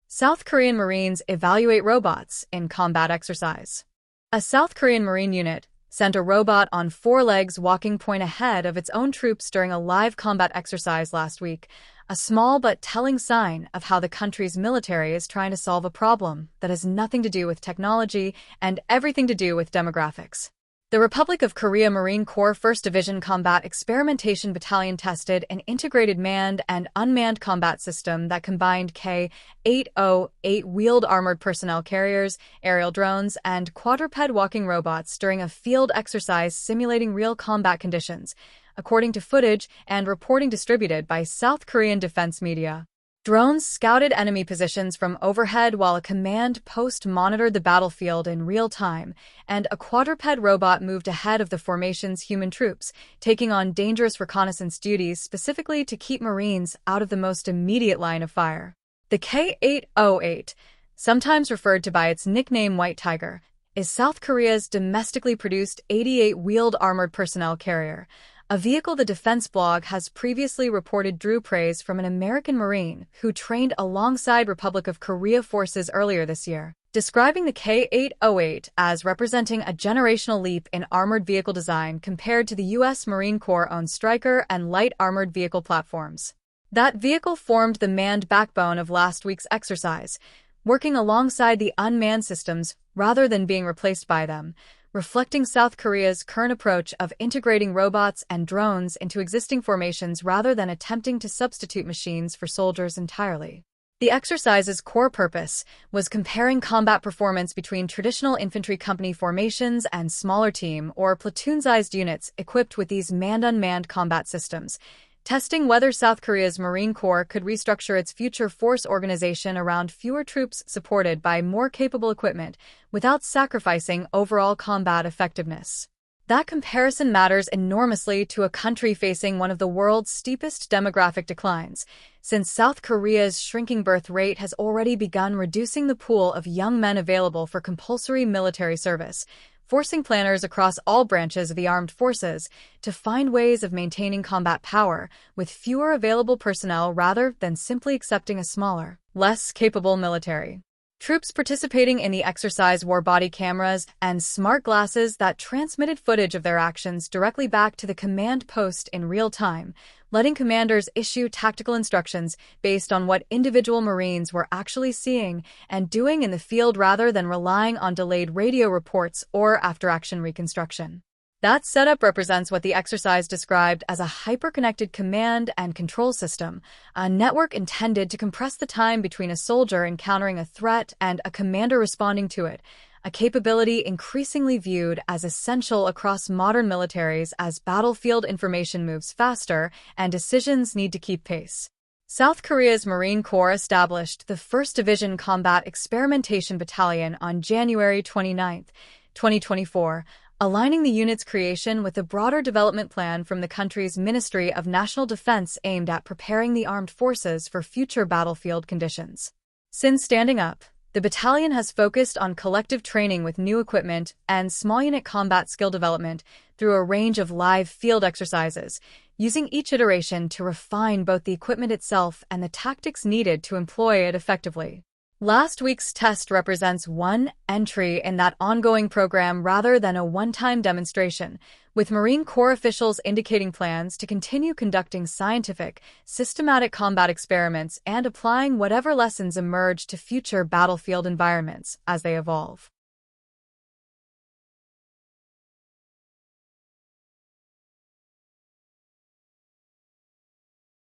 South Korean Marines evaluate robots in combat exercise. A South Korean Marine unit sent a robot on 4 legs walking point ahead of its own troops during a live combat exercise last week, a small but telling sign of how the country's military is trying to solve a problem that has nothing to do with technology and everything to do with demographics. The Republic of Korea Marine Corps 1st Division Combat Experimentation Battalion tested an integrated manned and unmanned combat system that combined K-808 wheeled armored personnel carriers, aerial drones, and quadruped walking robots during a field exercise simulating real combat conditions, according to footage and reporting distributed by South Korean defense media. Drones scouted enemy positions from overhead while a command post monitored the battlefield in real time, and a quadruped robot moved ahead of the formation's human troops, taking on dangerous reconnaissance duties specifically to keep Marines out of the most immediate line of fire. The K-808, sometimes referred to by its nickname White Tiger, is South Korea's domestically produced 88-wheeled armored personnel carrier, a vehicle the defense blog has previously reported drew praise from an American Marine who trained alongside Republic of Korea forces earlier this year, describing the K-808 as representing a generational leap in armored vehicle design compared to the U.S. Marine Corps-owned Stryker and light armored vehicle platforms. That vehicle formed the manned backbone of last week's exercise, working alongside the unmanned systems rather than being replaced by them, reflecting South Korea's current approach of integrating robots and drones into existing formations rather than attempting to substitute machines for soldiers entirely. The exercise's core purpose was comparing combat performance between traditional infantry company formations and smaller team or platoon-sized units equipped with these manned-unmanned combat systems, testing whether South Korea's Marine Corps could restructure its future force organization around fewer troops supported by more capable equipment without sacrificing overall combat effectiveness. That comparison matters enormously to a country facing one of the world's steepest demographic declines, since South Korea's shrinking birth rate has already begun reducing the pool of young men available for compulsory military service, forcing planners across all branches of the armed forces to find ways of maintaining combat power with fewer available personnel rather than simply accepting a smaller, less capable military. Troops participating in the exercise wore body cameras and smart glasses that transmitted footage of their actions directly back to the command post in real time, letting commanders issue tactical instructions based on what individual Marines were actually seeing and doing in the field rather than relying on delayed radio reports or after-action reconstruction. That setup represents what the exercise described as a hyper-connected command and control system, a network intended to compress the time between a soldier encountering a threat and a commander responding to it, a capability increasingly viewed as essential across modern militaries as battlefield information moves faster and decisions need to keep pace. South Korea's Marine Corps established the 1st Division Combat Experimentation Battalion on January 29, 2024, aligning the unit's creation with a broader development plan from the country's Ministry of National Defense aimed at preparing the armed forces for future battlefield conditions. Since standing up, the battalion has focused on collective training with new equipment and small unit combat skill development through a range of live field exercises, using each iteration to refine both the equipment itself and the tactics needed to employ it effectively. Last week's test represents one entry in that ongoing program rather than a one-time demonstration, with Marine Corps officials indicating plans to continue conducting scientific, systematic combat experiments and applying whatever lessons emerge to future battlefield environments as they evolve.